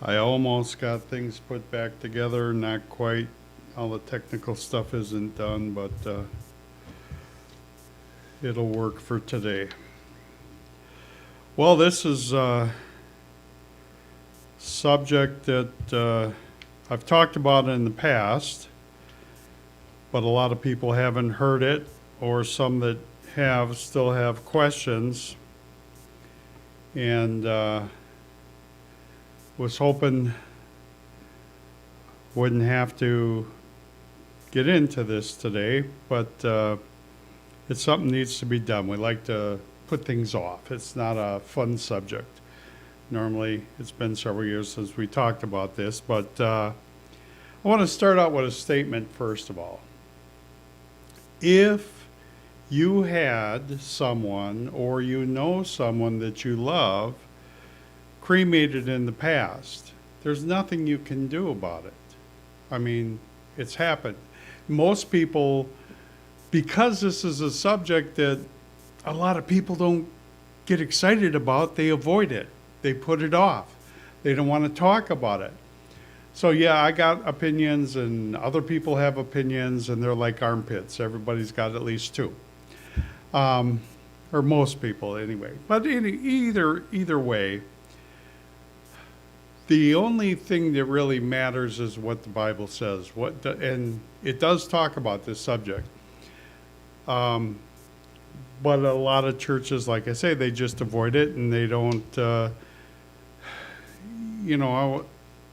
I almost got things put back together, not quite. All the technical stuff isn't done, but it'll work for today. Well, this is a subject that I've talked about in the past, but a lot of people haven't heard it, or some that have still have questions. And was hoping wouldn't have to get into this today, but it's something that needs to be done. We like to put things off. It's not a fun subject. Normally, it's been several years since we talked about this, but I want to start out with a statement first of all. If you had someone or you know someone that you love cremated in the past, there's nothing you can do about it. I mean, it's happened. Most people, because this is a subject that a lot of people don't get excited about, they avoid it. They put it off. They don't want to talk about it. So yeah, I got opinions and other people have opinions, and they're like armpits. Everybody's got at least two. Or most people anyway. But either way, the only thing that really matters is what the Bible says. And it does talk about this subject. But a lot of churches, like I say, they just avoid it, and they don't, I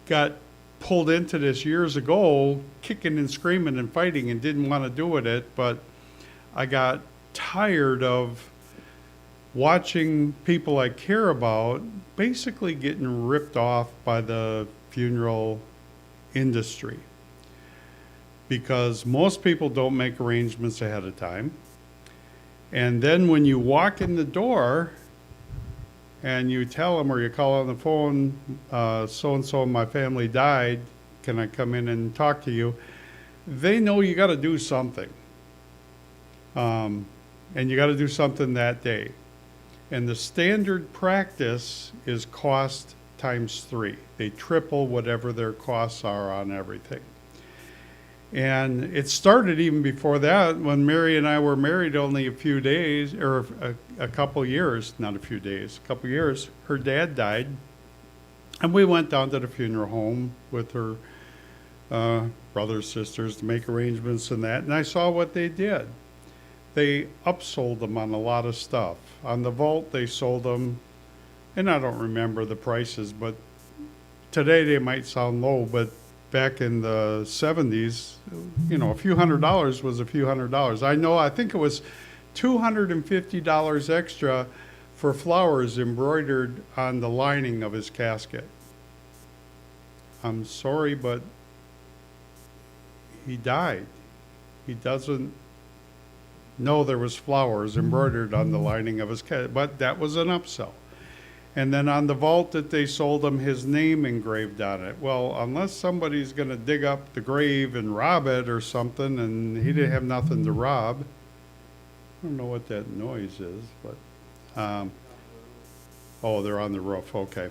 got pulled into this years ago, kicking and screaming and fighting, and didn't want to do it, but I got tired of watching people I care about basically getting ripped off by the funeral industry, because most people don't make arrangements ahead of time. And then when you walk in the door and you tell them, or you call on the phone, so-and-so in my family died, can I come in and talk to you? They know you got to do something. And you got to do something that day. And the standard practice is cost times 3. They triple whatever their costs are on everything. And it started even before that, when Mary and I were married only a few days, or a couple years, not a few days, a couple years. Her dad died, and we went down to the funeral home with her brothers, sisters, to make arrangements and that, and I saw what they did. They upsold them on a lot of stuff. On the vault, they sold them, and I don't remember the prices, but today they might sound low, but back in the 70s, a few $100s was a few $100s. I think it was $250 extra for flowers embroidered on the lining of his casket. I'm sorry, but he died. He doesn't know there was flowers embroidered on the lining of his casket, but that was an upsell. And then on the vault that they sold him, his name engraved on it. Well, unless somebody's going to dig up the grave and rob it or something, and he didn't have nothing to rob. I don't know what that noise is, but oh, they're on the roof. Okay.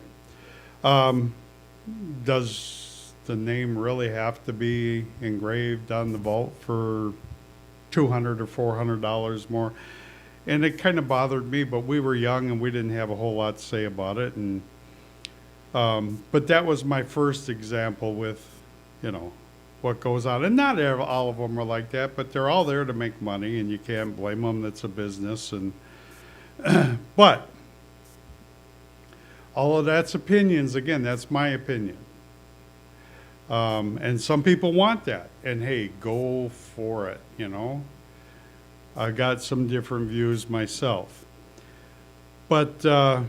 Does the name really have to be engraved on the vault for $200 or $400 more? And it kind of bothered me, but we were young and we didn't have a whole lot to say about it. And but that was my first example with, what goes on. And not all of them are like that, but they're all there to make money, and you can't blame them. It's a business. And but all of that's opinions. Again, that's my opinion. And some people want that. And hey, go for it, I got some different views myself. But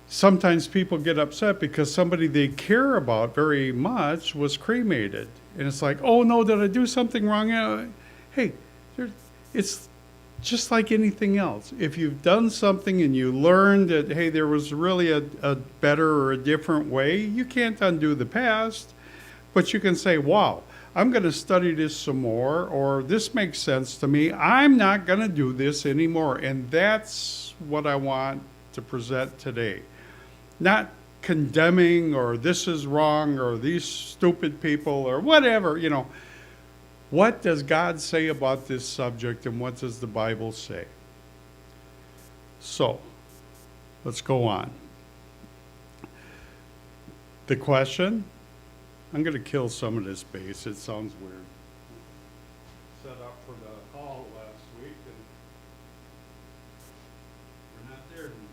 sometimes people get upset because somebody they care about very much was cremated. And it's like, oh no, did I do something wrong? Hey, it's just like anything else. If you've done something and you learned that, hey, there was really a better or a different way, you can't undo the past, but you can say, wow, I'm going to study this some more, or this makes sense to me. I'm not going to do this anymore. And that's what I want to present today. not condemning or this is wrong or these stupid people or whatever, what does God say about this subject and what does the Bible say? So, let's go on. The question, I'm going to kill some of this bass. It sounds weird. Set up for the hall last week and we're not there anymore.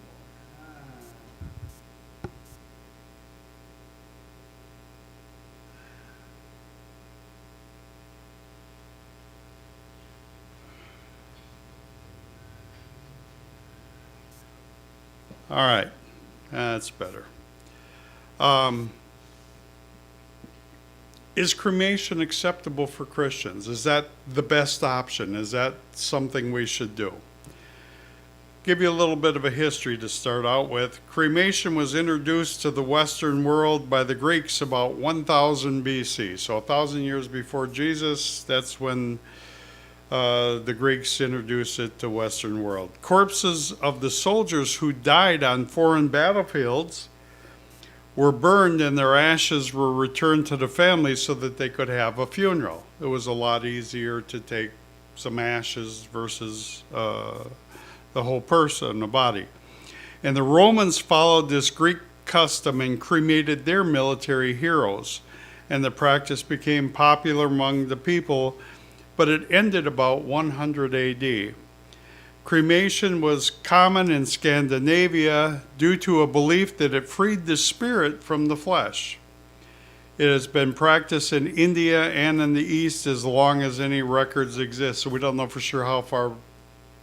All right, that's better. Is cremation acceptable for Christians? Is that the best option? Is that something we should do? Give you a little bit of a history to start out with. Cremation was introduced to the Western world by the Greeks about 1000 BC. So 1,000 years before Jesus, that's when the Greeks introduced it to Western world. Corpses of the soldiers who died on foreign battlefields were burned and their ashes were returned to the families so that they could have a funeral. It was a lot easier to take some ashes versus the whole person, the body. And the Romans followed this Greek custom and cremated their military heroes. And the practice became popular among the people, but it ended about 100 AD. Cremation was common in Scandinavia due to a belief that it freed the spirit from the flesh. It has been practiced in India and in the East as long as any records exist. So we don't know for sure how far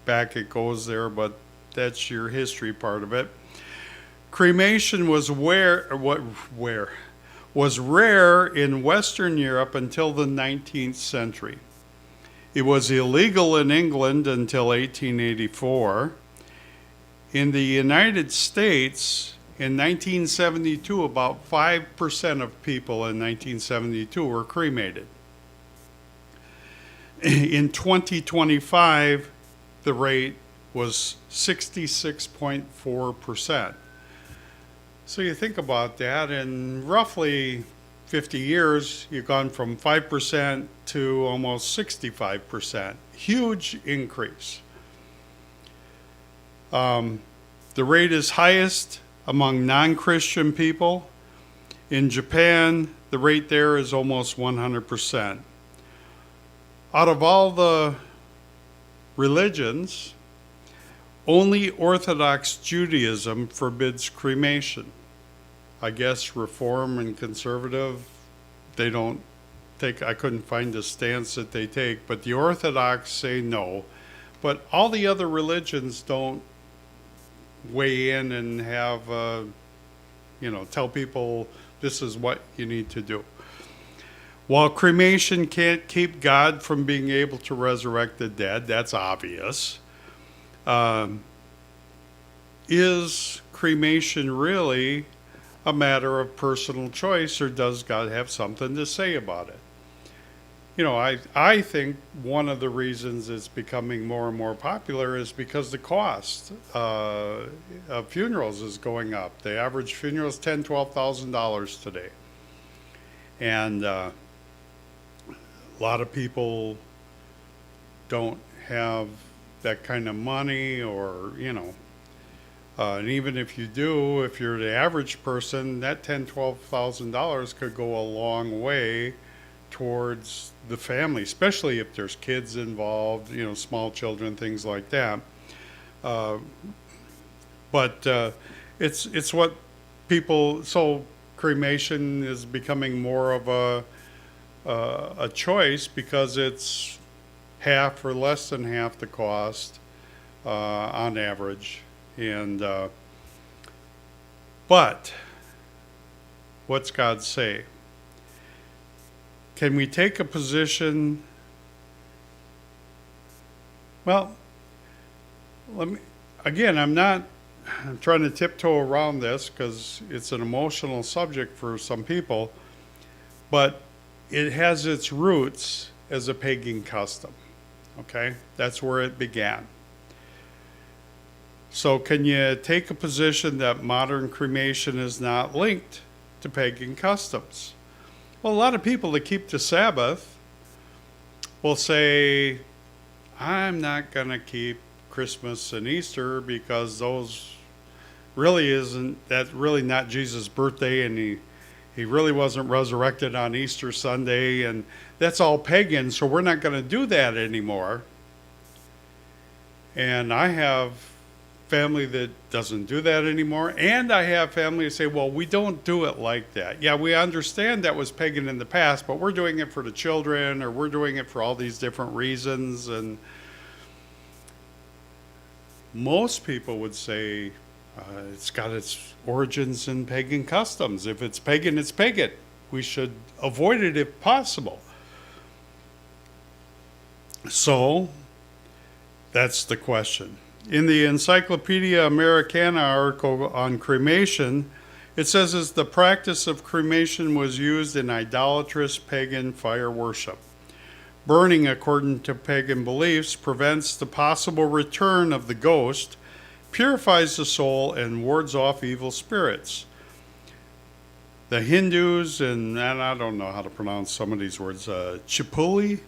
back it goes there, but that's your history part of it. Cremation was was rare in Western Europe until the 19th century. It was illegal in England until 1884. In the United States, in 1972, about 5% of people in 1972 were cremated. In 2025, the rate was 66.4%. So you think about that, in roughly 50 years, you've gone from 5% to almost 65%. Huge increase. The rate is highest among non-Christian people. In Japan, the rate there is almost 100%. Out of all the religions, only Orthodox Judaism forbids cremation. I guess Reform and Conservative, they don't take, I couldn't find the stance that they take, but the Orthodox say no. But all the other religions don't weigh in and have, tell people this is what you need to do. While cremation can't keep God from being able to resurrect the dead, that's obvious. Is cremation really a matter of personal choice, or does God have something to say about it? I think one of the reasons it's becoming more and more popular is because the cost of funerals is going up. The average funeral is $10,000, $12,000 today. And a lot of people don't have that kind of money, or, and even if you do, if you're the average person, that $10,000, $12,000 could go a long way towards the family, especially if there's kids involved, small children, things like that. But it's what people, so cremation is becoming more of a choice because it's half or less than half the cost on average. And but what's God say? Can we take a position? Well, I'm trying to tiptoe around this because it's an emotional subject for some people, but it has its roots as a pagan custom. Okay, that's where it began. So can you take a position that modern cremation is not linked to pagan customs? Well, a lot of people that keep the Sabbath will say, I'm not going to keep Christmas and Easter because that's really not Jesus' birthday, and he really wasn't resurrected on Easter Sunday, and that's all pagan, so we're not going to do that anymore. And I have family that doesn't do that anymore, and I have family that say, well, we don't do it like that. Yeah, we understand that was pagan in the past, but we're doing it for the children, or we're doing it for all these different reasons. And most people would say it's got its origins in pagan customs. If it's pagan, it's pagan. We should avoid it if possible. So that's the question. In the Encyclopedia Americana article on cremation, it says as the practice of cremation was used in idolatrous pagan fire worship. Burning, according to pagan beliefs, prevents the possible return of the ghost, purifies the soul, and wards off evil spirits. The Hindus, and I don't know how to pronounce some of these words, Chipuli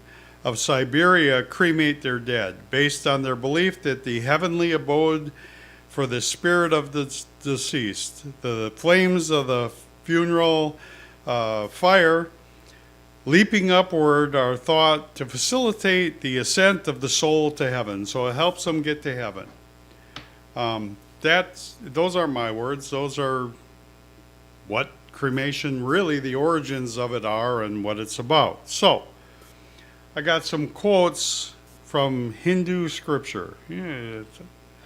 of Siberia cremate their dead based on their belief that the heavenly abode for the spirit of the deceased, the flames of the funeral fire leaping upward are thought to facilitate the ascent of the soul to heaven. So it helps them get to heaven. Those are my words. Those are what cremation, really the origins of it are and what it's about. So I got some quotes from Hindu scripture. I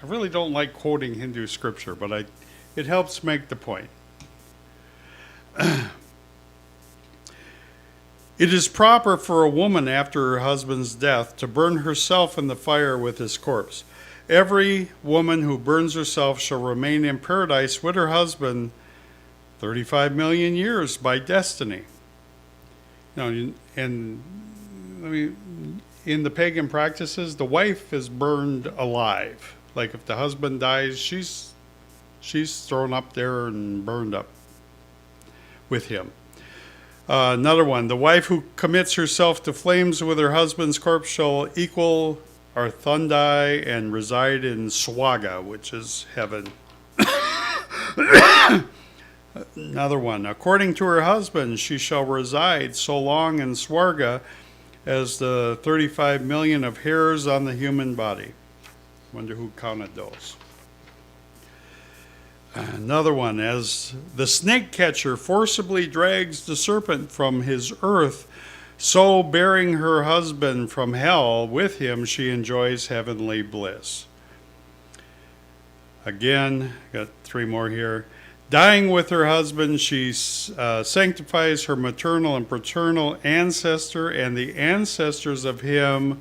really don't like quoting Hindu scripture, but it helps make the point. It is proper for a woman after her husband's death to burn herself in the fire with his corpse. Every woman who burns herself shall remain in paradise with her husband 35 million years by destiny. And in the pagan practices, the wife is burned alive. Like if the husband dies, she's thrown up there and burned up with him. Another one, the wife who commits herself to flames with her husband's corpse shall equal Arthundai and reside in Swaga, which is heaven. Another one, according to her husband, she shall reside so long in Swarga as the 35 million of hairs on the human body. Wonder who counted those. Another one, as the snake catcher forcibly drags the serpent from his earth, so bearing her husband from hell with him, she enjoys heavenly bliss. Again, got three more here. Dying with her husband, she sanctifies her maternal and paternal ancestor and the ancestors of him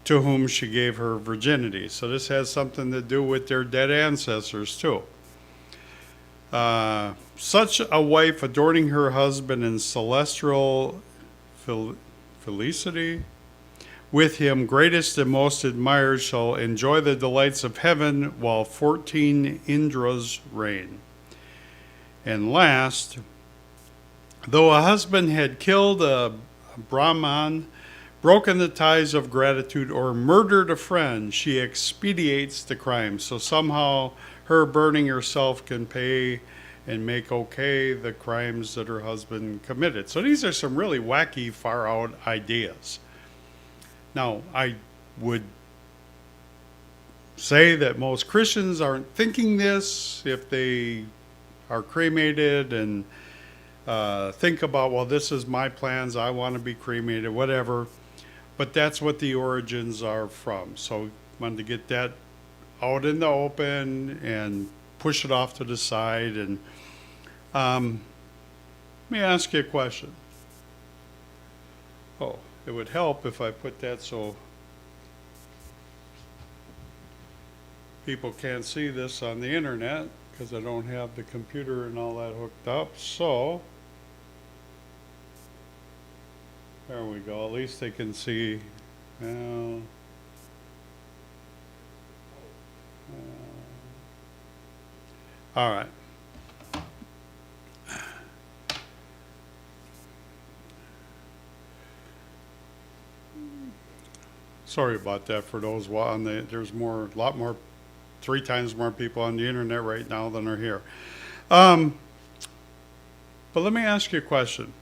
to whom she gave her virginity. So this has something to do with their dead ancestors too. Such a wife adorning her husband in celestial felicity with him, greatest and most admired, shall enjoy the delights of heaven while 14 Indras reign. And last, though a husband had killed a Brahman, broken the ties of gratitude, or murdered a friend, she expiates the crime. So somehow her burning herself can pay and make okay the crimes that her husband committed. So these are some really wacky, far out ideas. Now, I would say that most Christians aren't thinking this if they are cremated and think about, well, this is my plans, I want to be cremated, whatever. But that's what the origins are from. So wanted to get that out in the open and push it off to the side. And let me ask you a question. Oh, it would help if I put that so people can't see this on the internet, because I don't have the computer and all that hooked up. So there we go. At least they can see. Well, All right. Sorry about that for those on the, there's more, a lot more, 3 times more people on the internet right now than are here. But let me ask you a question.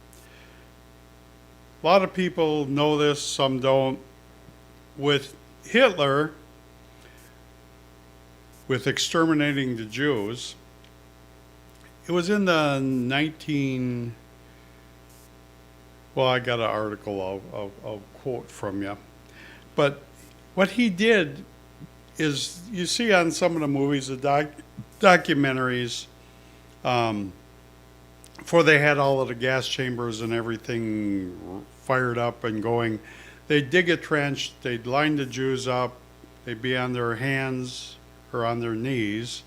A lot of people know this, some don't. With Hitler, with exterminating the Jews, it was in the well, I got an article I'll quote from you. But what he did is, you see on some of the movies, the documentaries, before they had all of the gas chambers and everything fired up and going, they'd dig a trench, they'd line the Jews up, they'd be on their hands or on their knees,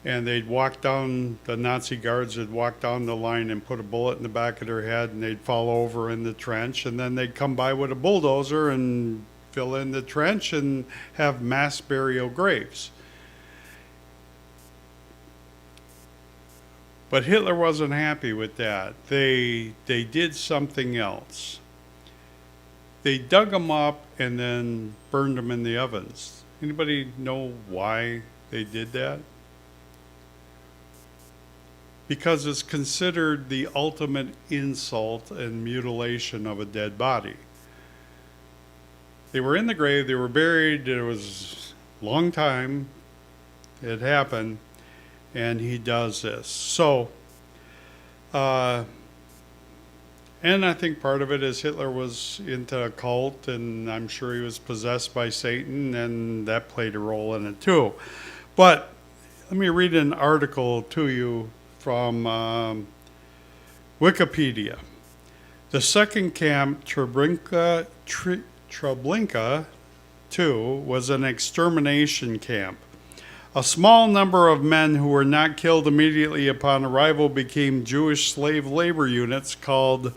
and they'd walk down, the Nazi guards would walk down the line and put a bullet in the back of their head, and they'd fall over in the trench, and then they'd come by with a bulldozer and fill in the trench and have mass burial graves. But Hitler wasn't happy with that. They did something else. They dug them up and then burned them in the ovens. Anybody know why they did that? Because it's considered the ultimate insult and mutilation of a dead body. They were in the grave, they were buried, it was a long time it happened, and he does this. So, and I think part of it is Hitler was into a cult, and I'm sure he was possessed by Satan, and that played a role in it too. But let me read an article to you from Wikipedia. The second camp, Treblinka II, was an extermination camp. A small number of men who were not killed immediately upon arrival became Jewish slave labor units called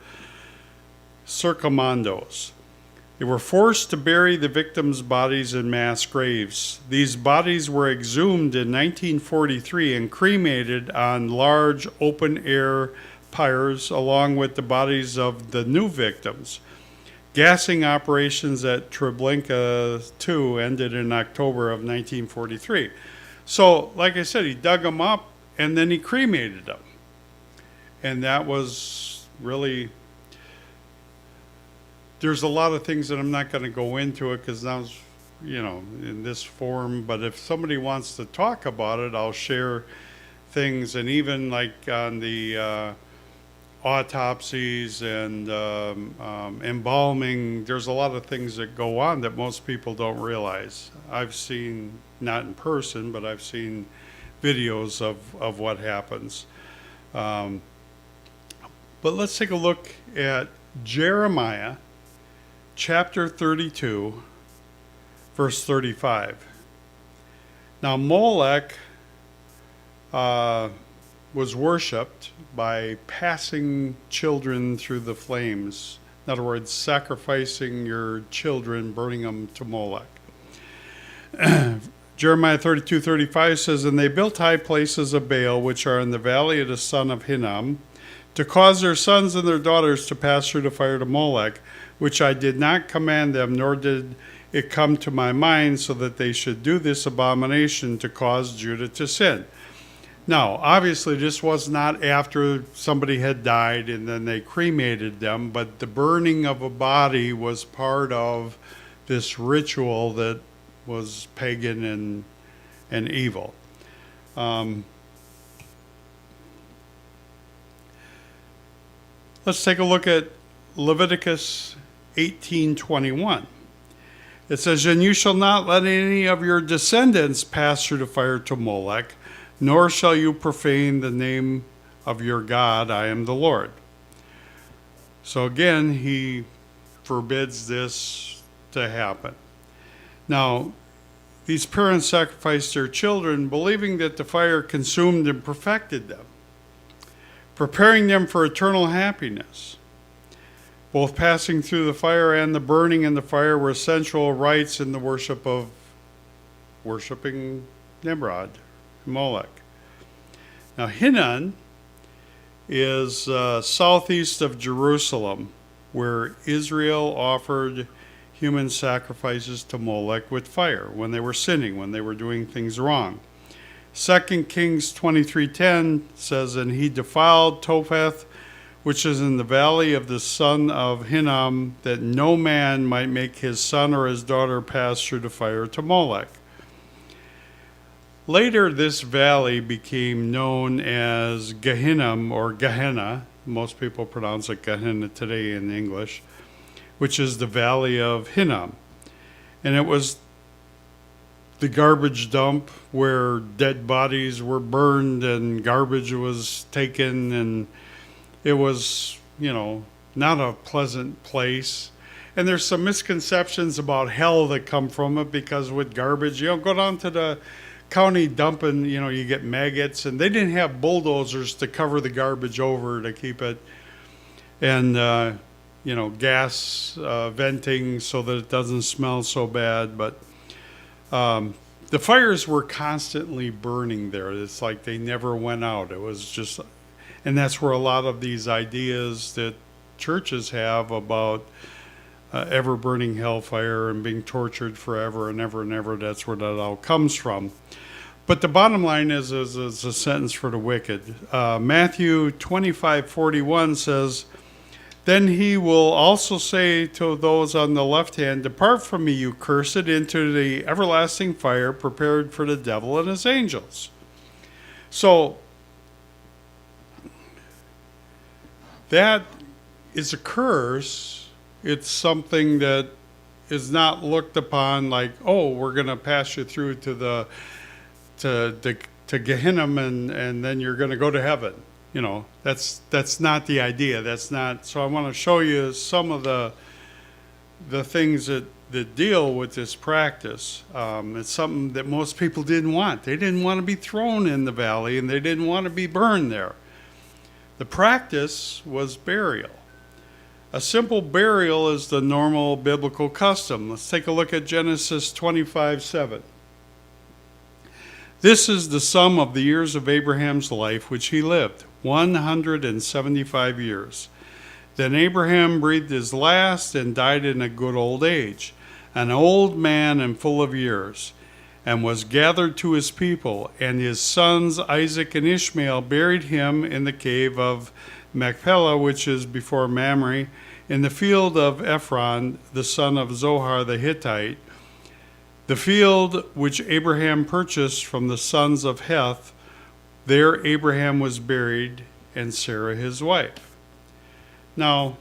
circummandos. They were forced to bury the victims' bodies in mass graves. These bodies were exhumed in 1943 and cremated on large open-air pyres along with the bodies of the new victims. Gassing operations at Treblinka II ended in October of 1943. So, like I said, he dug them up and then he cremated them. And that was really... There's a lot of things that I'm not going to go into it because now, in this form. But if somebody wants to talk about it, I'll share things. And even like on the autopsies and embalming, there's a lot of things that go on that most people don't realize. I've seen, not in person, but I've seen videos of what happens. But let's take a look at Jeremiah chapter 32, verse 35. Now Molech was worshipped by passing children through the flames. In other words, sacrificing your children, burning them to Molech. Jeremiah 32:35 says, "And they built high places of Baal, which are in the valley of the son of Hinnom, to cause their sons and their daughters to pass through the fire to Molech, which I did not command them, nor did it come to my mind, so that they should do this abomination to cause Judah to sin." Now, obviously, this was not after somebody had died and then they cremated them, but the burning of a body was part of this ritual that was pagan and evil. Let's take a look at Leviticus 18:21. It says, "And you shall not let any of your descendants pass through the fire to Molech, nor shall you profane the name of your God. I am the Lord." So again, he forbids this to happen. Now, these parents sacrificed their children, believing that the fire consumed and perfected them, preparing them for eternal happiness. Both passing through the fire and the burning in the fire were essential rites in the worshiping Nimrod, Molech. Now, Hinnom is southeast of Jerusalem, where Israel offered human sacrifices to Molech with fire when they were sinning, when they were doing things wrong. 2 Kings 23:10 says, "And he defiled Topheth, which is in the valley of the son of Hinnom, that no man might make his son or his daughter pass through the fire to Molech." Later, this valley became known as Gehinnom or Gehenna. Most people pronounce it Gehenna today in English, which is the valley of Hinnom. And it was the garbage dump where dead bodies were burned and garbage was taken, and it was, not a pleasant place. And there's some misconceptions about hell that come from it, because with garbage, go down to the county dump and, you get maggots, and they didn't have bulldozers to cover the garbage over to keep it, and, gas venting so that it doesn't smell so bad. But the fires were constantly burning there. It's like they never went out. It was just, and that's where a lot of these ideas that churches have about ever burning hellfire and being tortured forever and ever, that's where that all comes from. But the bottom line is a sentence for the wicked. Matthew 25:41 says, "Then he will also say to those on the left hand, 'Depart from me, you cursed, into the everlasting fire prepared for the devil and his angels.'" So that is a curse. It's something that is not looked upon like, oh, we're going to pass you through to Gehenna, and then you're going to go to heaven. That's not the idea. That's not. So I want to show you some of the things that deal with this practice. It's something that most people didn't want. They didn't want to be thrown in the valley, and they didn't want to be burned there. The practice was burial. A simple burial is the normal biblical custom. Let's take a look at Genesis 25:7. "This is the sum of the years of Abraham's life which he lived, 175 years. Then Abraham breathed his last and died in a good old age, an old man and full of years, and was gathered to his people, and his sons Isaac and Ishmael buried him in the cave of Machpelah, which is before Mamre, in the field of Ephron, the son of Zohar the Hittite, the field which Abraham purchased from the sons of Heth. There Abraham was buried, and Sarah his wife." Now,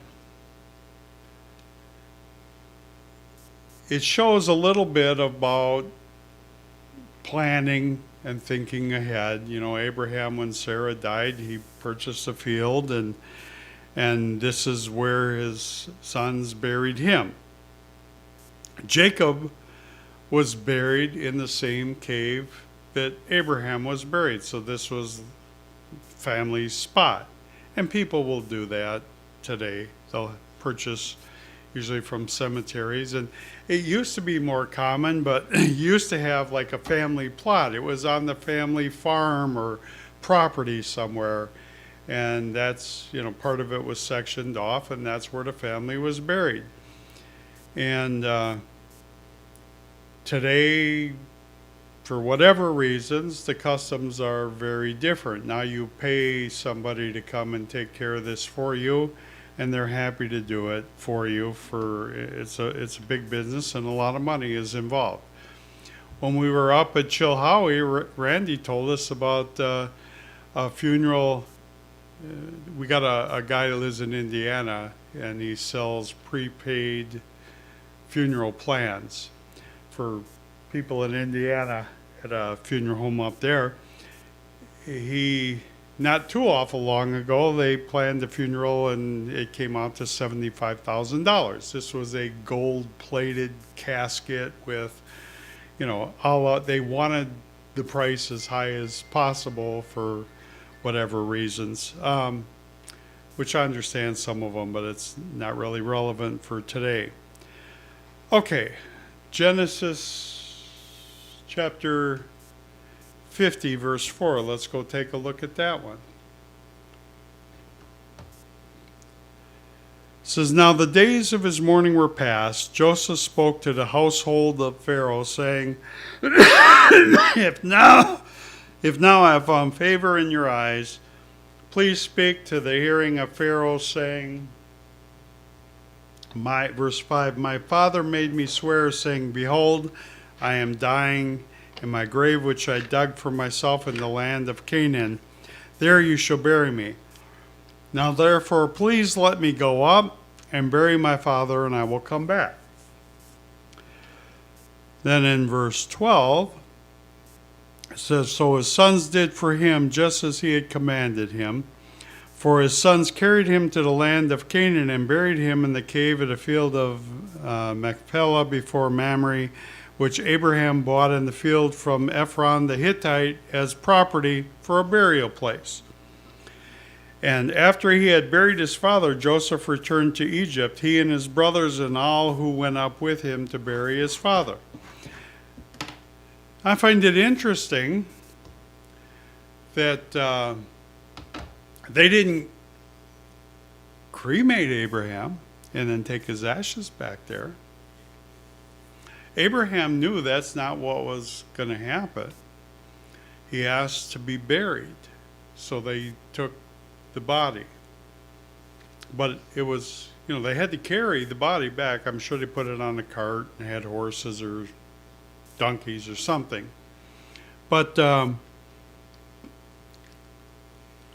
it shows a little bit about planning and thinking ahead. Abraham, when Sarah died, he purchased a field, and this is where his sons buried him. Jacob was buried in the same cave that Abraham was buried. So this was family spot. And people will do that today. They'll purchase usually from cemeteries. And it used to be more common, but you used to have like a family plot. It was on the family farm or property somewhere. And that's, part of it was sectioned off, and that's where the family was buried. And today, for whatever reasons, the customs are very different. Now you pay somebody to come and take care of this for you, and they're happy to do it for you. It's a big business, and a lot of money is involved. When we were up at Chilhowie, Randy told us about a funeral. We got a guy that lives in Indiana, and he sells prepaid funeral plans for people in Indiana at a funeral home up there. Not too awful long ago, they planned a funeral, and it came out to $75,000. This was a gold-plated casket with, all out. They wanted the price as high as possible for whatever reasons, which I understand some of them, but it's not really relevant for today. Okay, Genesis chapter 50, verse 4. Let's go take a look at that one. It says, "Now the days of his mourning were past. Joseph spoke to the household of Pharaoh, saying, If now I have found favor in your eyes, please speak to the hearing of Pharaoh, saying," verse 5, "My father made me swear, saying, Behold, I am dying, in my grave which I dug for myself in the land of Canaan. There you shall bury me. Now therefore, please let me go up and bury my father, and I will come back." Then in verse 12, it says, "So his sons did for him just as he had commanded him. For his sons carried him to the land of Canaan and buried him in the cave of the field of Machpelah before Mamre, which Abraham bought in the field from Ephron the Hittite as property for a burial place. And after he had buried his father, Joseph returned to Egypt, he and his brothers and all who went up with him to bury his father." I find it interesting that they didn't cremate Abraham and then take his ashes back there. Abraham knew that's not what was going to happen. He asked to be buried, so they took the body. But it was, they had to carry the body back. I'm sure they put it on a cart and had horses or donkeys or something. But I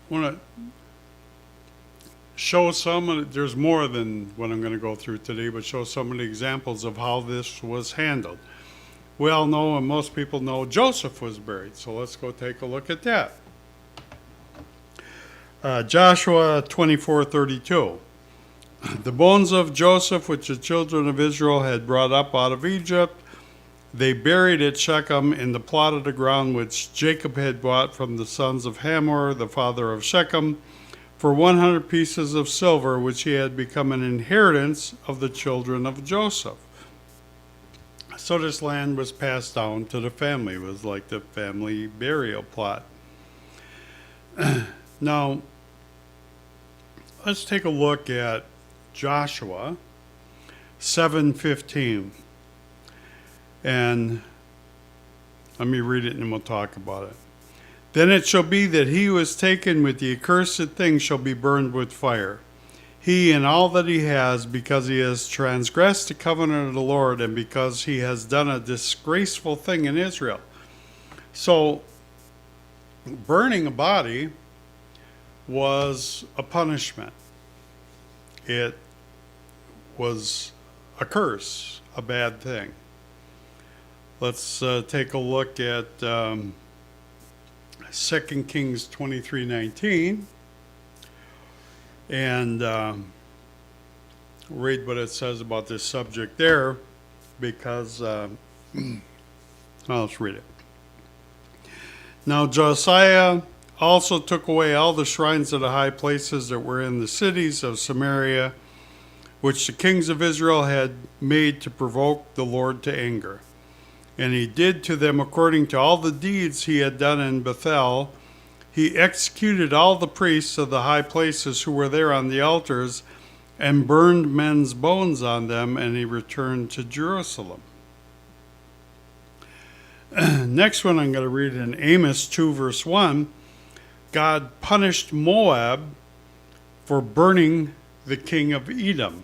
want to show there's more than what I'm going to go through today, but show some of the examples of how this was handled. We all know, and most people know, Joseph was buried. So let's go take a look at that. Joshua 24:32. "The bones of Joseph, which the children of Israel had brought up out of Egypt, they buried at Shechem in the plot of the ground which Jacob had bought from the sons of Hamor, the father of Shechem, for 100 pieces of silver, which he had become an inheritance of the children of Joseph." So this land was passed down to the family. It was like the family burial plot. Now, let's take a look at Joshua 7:15. And let me read it and we'll talk about it. "Then it shall be that he who is taken with the accursed thing shall be burned with fire, he and all that he has, because he has transgressed the covenant of the Lord, and because he has done a disgraceful thing in Israel." So, burning a body was a punishment. It was a curse, a bad thing. Let's take a look at 2 Kings 23:19 and read what it says about this subject there, because let's read it. "Now Josiah also took away all the shrines of the high places that were in the cities of Samaria, which the kings of Israel had made to provoke the Lord to anger. And he did to them according to all the deeds he had done in Bethel. He executed all the priests of the high places who were there on the altars, and burned men's bones on them, and he returned to Jerusalem." Next one I'm going to read in Amos 2 verse 1. "God punished Moab for burning the king of Edom."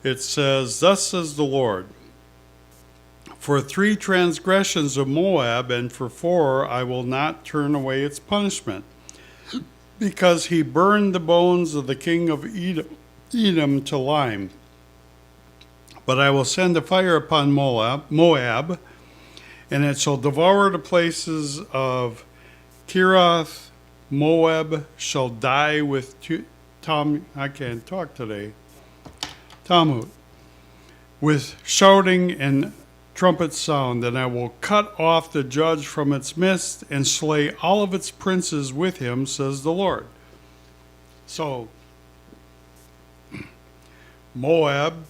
It says, "Thus says the Lord, for 3 transgressions of Moab, and for 4 I will not turn away its punishment, because he burned the bones of the king of Edom to lime. But I will send a fire upon Moab, and it shall devour the places of Kirath. Moab shall die with I can't talk today. Talmud, with shouting and trumpet sound, and I will cut off the judge from its midst and slay all of its princes with him, says the Lord." So, Moab,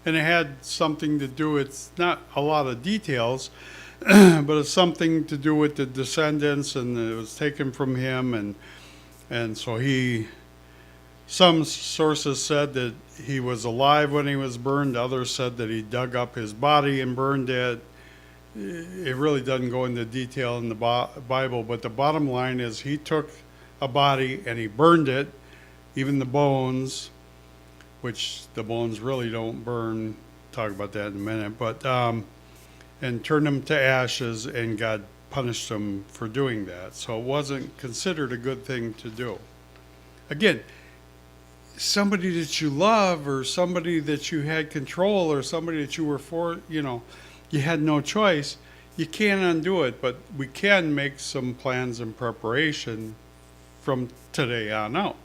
and it had something to do, it's not a lot of details, but it's something to do with the descendants, and it was taken from him, and so some sources said that he was alive when he was burned. Others said that he dug up his body and burned it. It really doesn't go into detail in the Bible, but the bottom line is he took a body and he burned it, even the bones, which the bones really don't burn. Talk about that in a minute, but and turned them to ashes, and God punished him for doing that. So it wasn't considered a good thing to do. Again, somebody that you love, or somebody that you had control, or somebody that you were for, you had no choice, you can't undo it, but we can make some plans and preparation from today on out.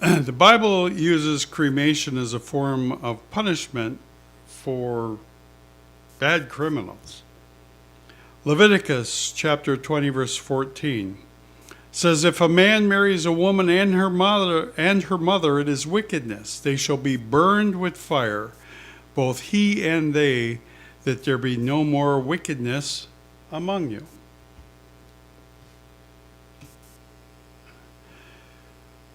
The Bible uses cremation as a form of punishment for bad criminals. Leviticus chapter 20, verse 14 says, if a man marries a woman and her mother, it is wickedness. They shall be burned with fire, both he and they, that there be no more wickedness among you.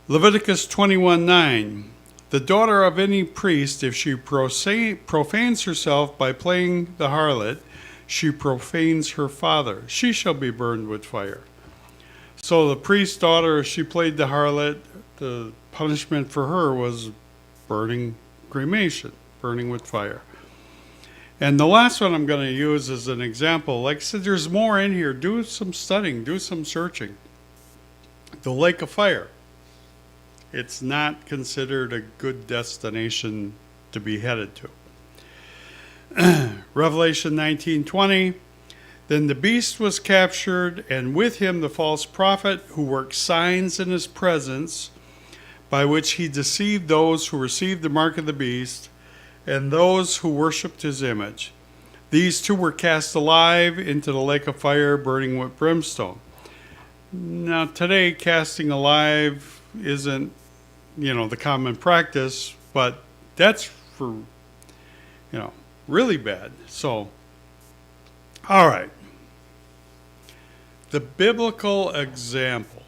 Leviticus 21:9, the daughter of any priest, if she profanes herself by playing the harlot, she profanes her father. She shall be burned with fire. So the priest's daughter, if she played the harlot, the punishment for her was cremation, burning with fire. And the last one I'm going to use as an example, like I said, there's more in here. Do some studying, do some searching. The lake of fire. It's not considered a good destination to be headed to. Revelation 19:20, then the beast was captured, and with him the false prophet who worked signs in his presence, by which he deceived those who received the mark of the beast and those who worshipped his image. These two were cast alive into the lake of fire, burning with brimstone. Now today, casting alive isn't the common practice, but that's for really bad. So all right, the biblical example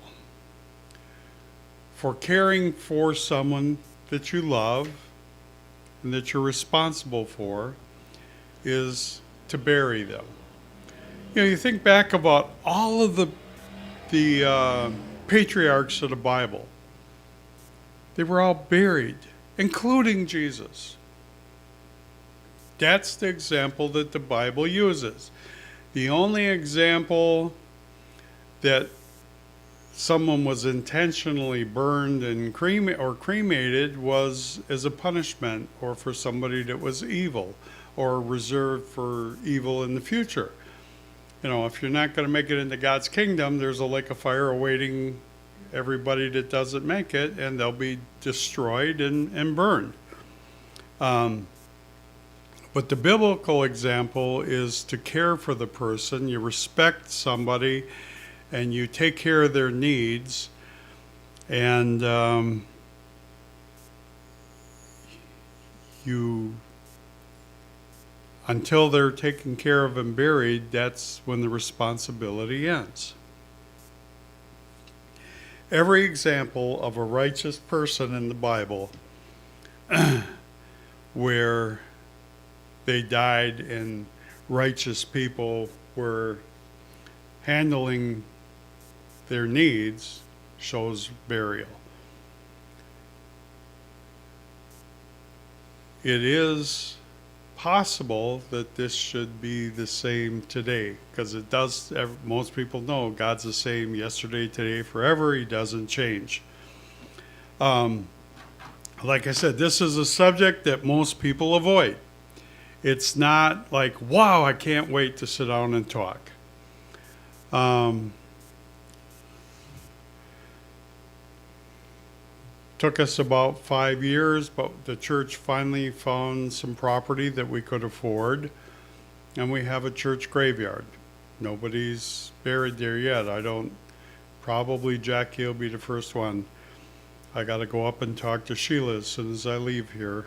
for caring for someone that you love and that you're responsible for is to bury them. You think back about all of the patriarchs of the Bible. They were all buried, including Jesus. That's the example that the Bible uses. The only example that someone was intentionally burned and cremated was as a punishment, or for somebody that was evil, or reserved for evil in the future. If you're not going to make it into God's kingdom, there's a lake of fire awaiting everybody that doesn't make it, and they'll be destroyed and burned. But the biblical example is to care for the person. You respect somebody, and you take care of their needs, and until they're taken care of and buried, that's when the responsibility ends. Every example of a righteous person in the Bible where they died and righteous people were handling their needs shows burial. It is possible that this should be the same today, because it does. Most people know God's the same yesterday, today, forever. He doesn't change. Like I said, this is a subject that most people avoid. It's not like, wow, I can't wait to sit down and talk. Took us about 5 years, but the church finally found some property that we could afford, and we have a church graveyard. Nobody's buried there yet. Probably Jackie will be the first one. I got to go up and talk to Sheila as soon as I leave here.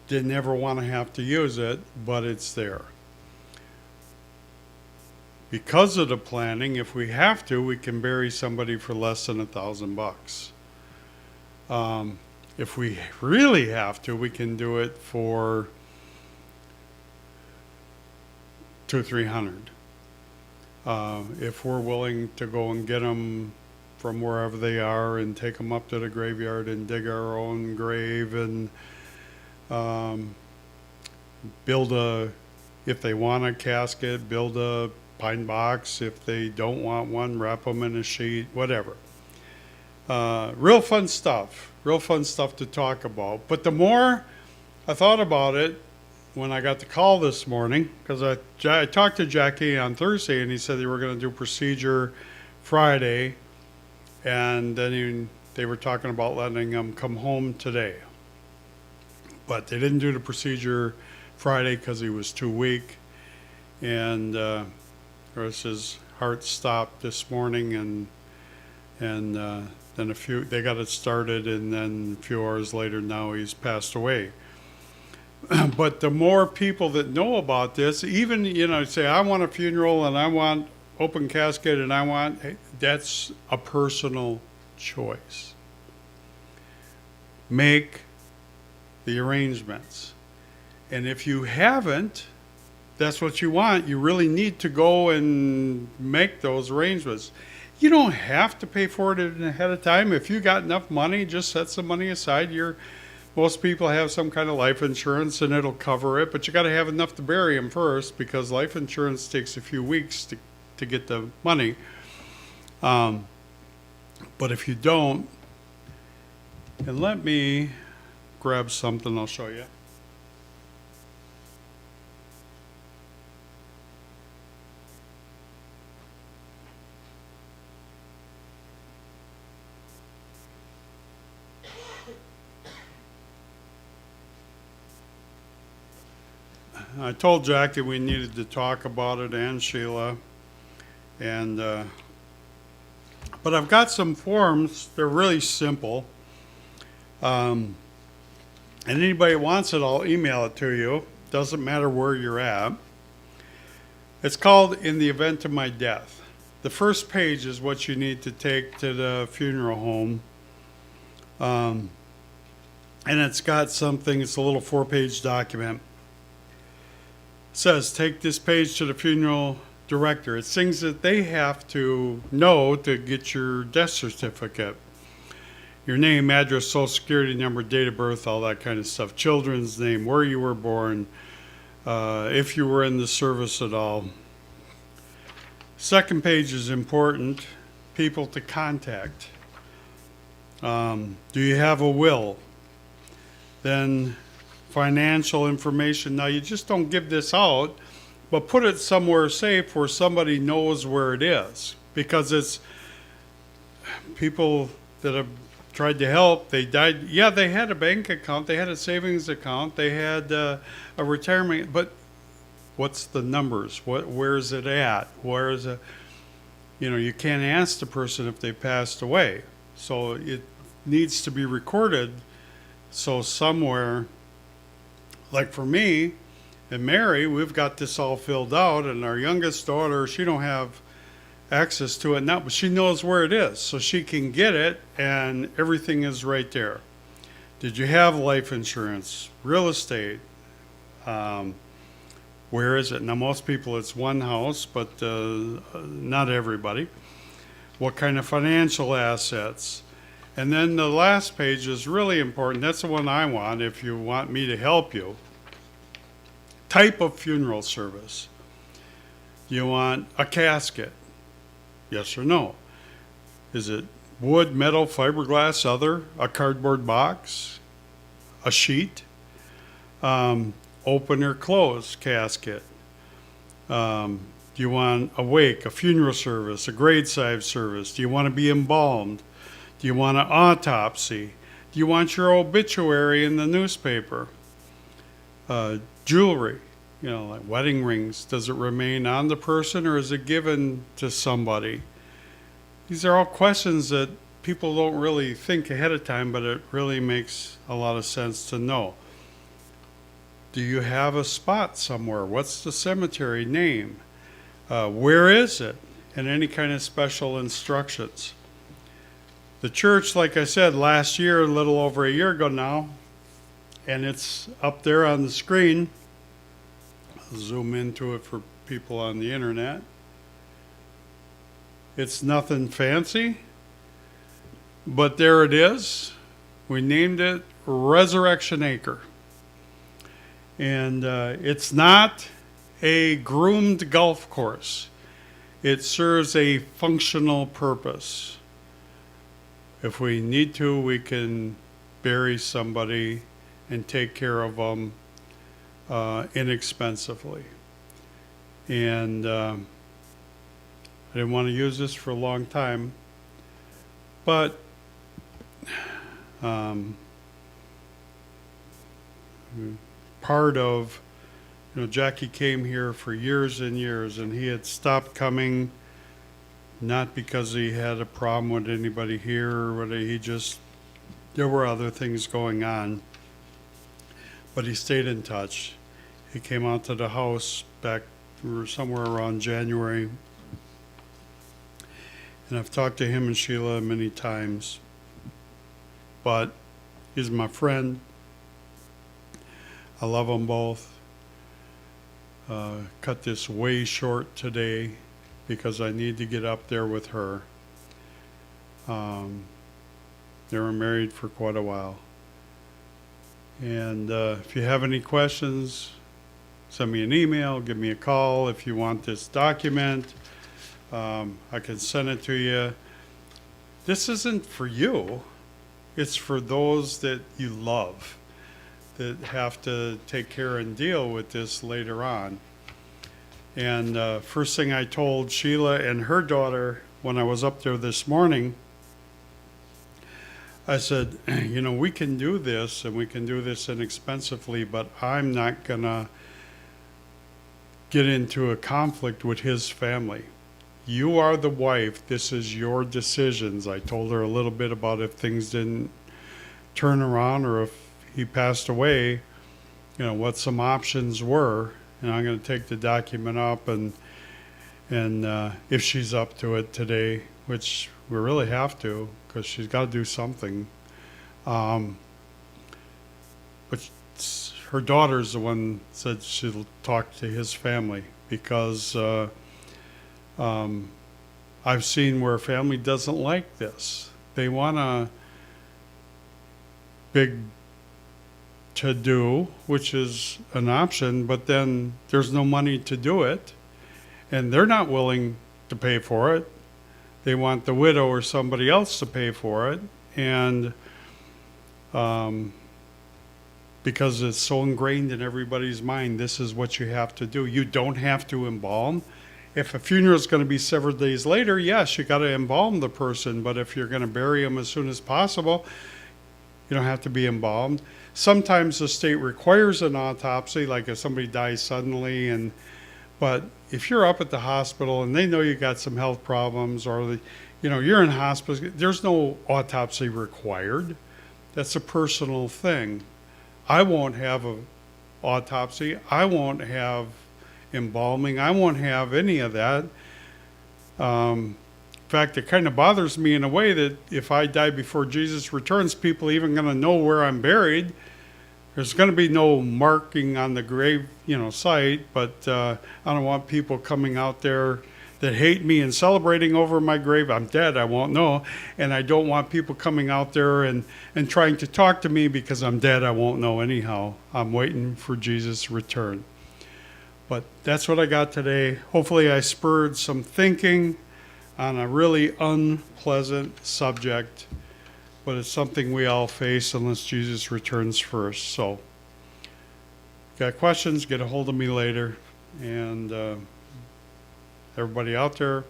didn't ever want to have to use it, but it's there. Because of the planning, if we have to, we can bury somebody for less than $1,000. If we really have to, we can do it for 200-300. If we're willing to go and get them from wherever they are and take them up to the graveyard and dig our own grave and build a, if they want a casket, build a pine box. If they don't want one, wrap them in a sheet, whatever. Real fun stuff to talk about. But the more I thought about it, when I got the call this morning, because I talked to Jackie on Thursday, and he said they were going to do procedure Friday, and then they were talking about letting him come home today. But they didn't do the procedure Friday because he was too weak, and his heart stopped this morning, and then they got it started, and then a few hours later now he's passed away. But the more people that know about this, even, say I want a funeral and I want open casket and that's a personal choice. Make the arrangements. And if you haven't, that's what you want, you really need to go and make those arrangements. You don't have to pay for it ahead of time. If you got enough money, just set some money aside. Most people have some kind of life insurance and it'll cover it, but you got to have enough to bury them first, because life insurance takes a few weeks to get the money. But if you don't, and let me grab something, I'll show you. I told Jack that we needed to talk about it, and Sheila, and but I've got some forms. They're really simple, and anybody who wants it, I'll email it to you. Doesn't matter where you're at. It's called "In the Event of My Death." The first page is what you need to take to the funeral home, and it's got something. It's a little 4-page document. Says take this page to the funeral director. It's things that they have to know to get your death certificate. Your name, address, social security number, date of birth, all that kind of stuff. Children's name, where you were born, if you were in the service at all. Second page is important. People to contact. Do you have a will? Then financial information. Now, you just don't give this out, but put it somewhere safe where somebody knows where it is, because it's people that have tried to help. They died. Yeah, they had a bank account, they had a savings account, they had a retirement, but what's the numbers? Where's it at? Where's a, you can't ask the person if they passed away. So it needs to be recorded. So somewhere, like for me and Mary, we've got this all filled out, and our youngest daughter, she don't have access to it now, but she knows where it is, so she can get it, and everything is right there. Did you have life insurance, real estate? Where is it? Now, most people, it's one house, but not everybody. What kind of financial assets? And then the last page is really important. That's the one I want if you want me to help you. Type of funeral service. Do you want a casket? Yes or no? Is it wood, metal, fiberglass, other? A cardboard box? A sheet? Open or closed casket? Do you want a wake, a funeral service, a graveside service? Do you want to be embalmed? Do you want an autopsy? Do you want your obituary in the newspaper? Jewelry, like wedding rings. Does it remain on the person, or is it given to somebody? These are all questions that people don't really think ahead of time, but it really makes a lot of sense to know. Do you have a spot somewhere? What's the cemetery name? Where is it? And any kind of special instructions. The church, like I said, last year, a little over a year ago now, and it's up there on the screen. I'll zoom into it for people on the internet. It's nothing fancy, but there it is. We named it Resurrection Acre. And it's not a groomed golf course. It serves a functional purpose. If we need to, we can bury somebody and take care of them inexpensively. And I didn't want to use this for a long time, but part of, Jackie came here for years and years, and he had stopped coming, not because he had a problem with anybody here or whatever. There were other things going on, but he stayed in touch. He came out to the house back somewhere around January, and I've talked to him and Sheila many times, but he's my friend. I love them both. Cut this way short today because I need to get up there with her. They were married for quite a while. And if you have any questions, send me an email, give me a call. If you want this document, I can send it to you. This isn't for you. It's for those that you love, that have to take care and deal with this later on. And first thing I told Sheila and her daughter when I was up there this morning, I said, we can do this and we can do this inexpensively, but I'm not gonna get into a conflict with his family. You are the wife. This is your decisions. I told her a little bit about if things didn't turn around or if he passed away, what some options were. And I'm going to take the document up and if she's up to it today, which we really have to, because she's got to do something. But her daughter's the one said she'll talk to his family because I've seen where a family doesn't like this. They want a big to do, which is an option, but then there's no money to do it, and they're not willing to pay for it. They want the widow or somebody else to pay for it, and because it's so ingrained in everybody's mind, this is what you have to do. You don't have to embalm. If a funeral is going to be several days later, yes, you got to embalm the person, but if you're going to bury them as soon as possible, you don't have to be embalmed. Sometimes the state requires an autopsy, like if somebody dies suddenly, but if you're up at the hospital and they know you got some health problems or you're in hospice, there's no autopsy required. That's a personal thing. I won't have an autopsy. I won't have embalming. I won't have any of that. In fact, it kind of bothers me in a way that if I die before Jesus returns, people even going to know where I'm buried. There's going to be no marking on the grave, site, but I don't want people coming out there that hate me and celebrating over my grave. I'm dead, I won't know. And I don't want people coming out there and trying to talk to me because I'm dead, I won't know anyhow. I'm waiting for Jesus' return. But that's what I got today. Hopefully I spurred some thinking on a really unpleasant subject, but it's something we all face unless Jesus returns first. So, got questions, get a hold of me later. And everybody out there,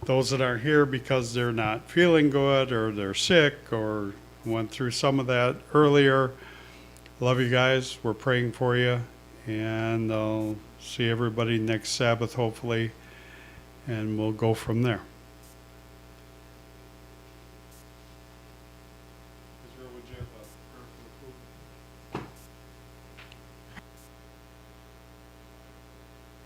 those that aren't here because they're not feeling good or they're sick or went through some of that earlier, love you guys. We're praying for you. And I'll see everybody next Sabbath, hopefully, and we'll go from there.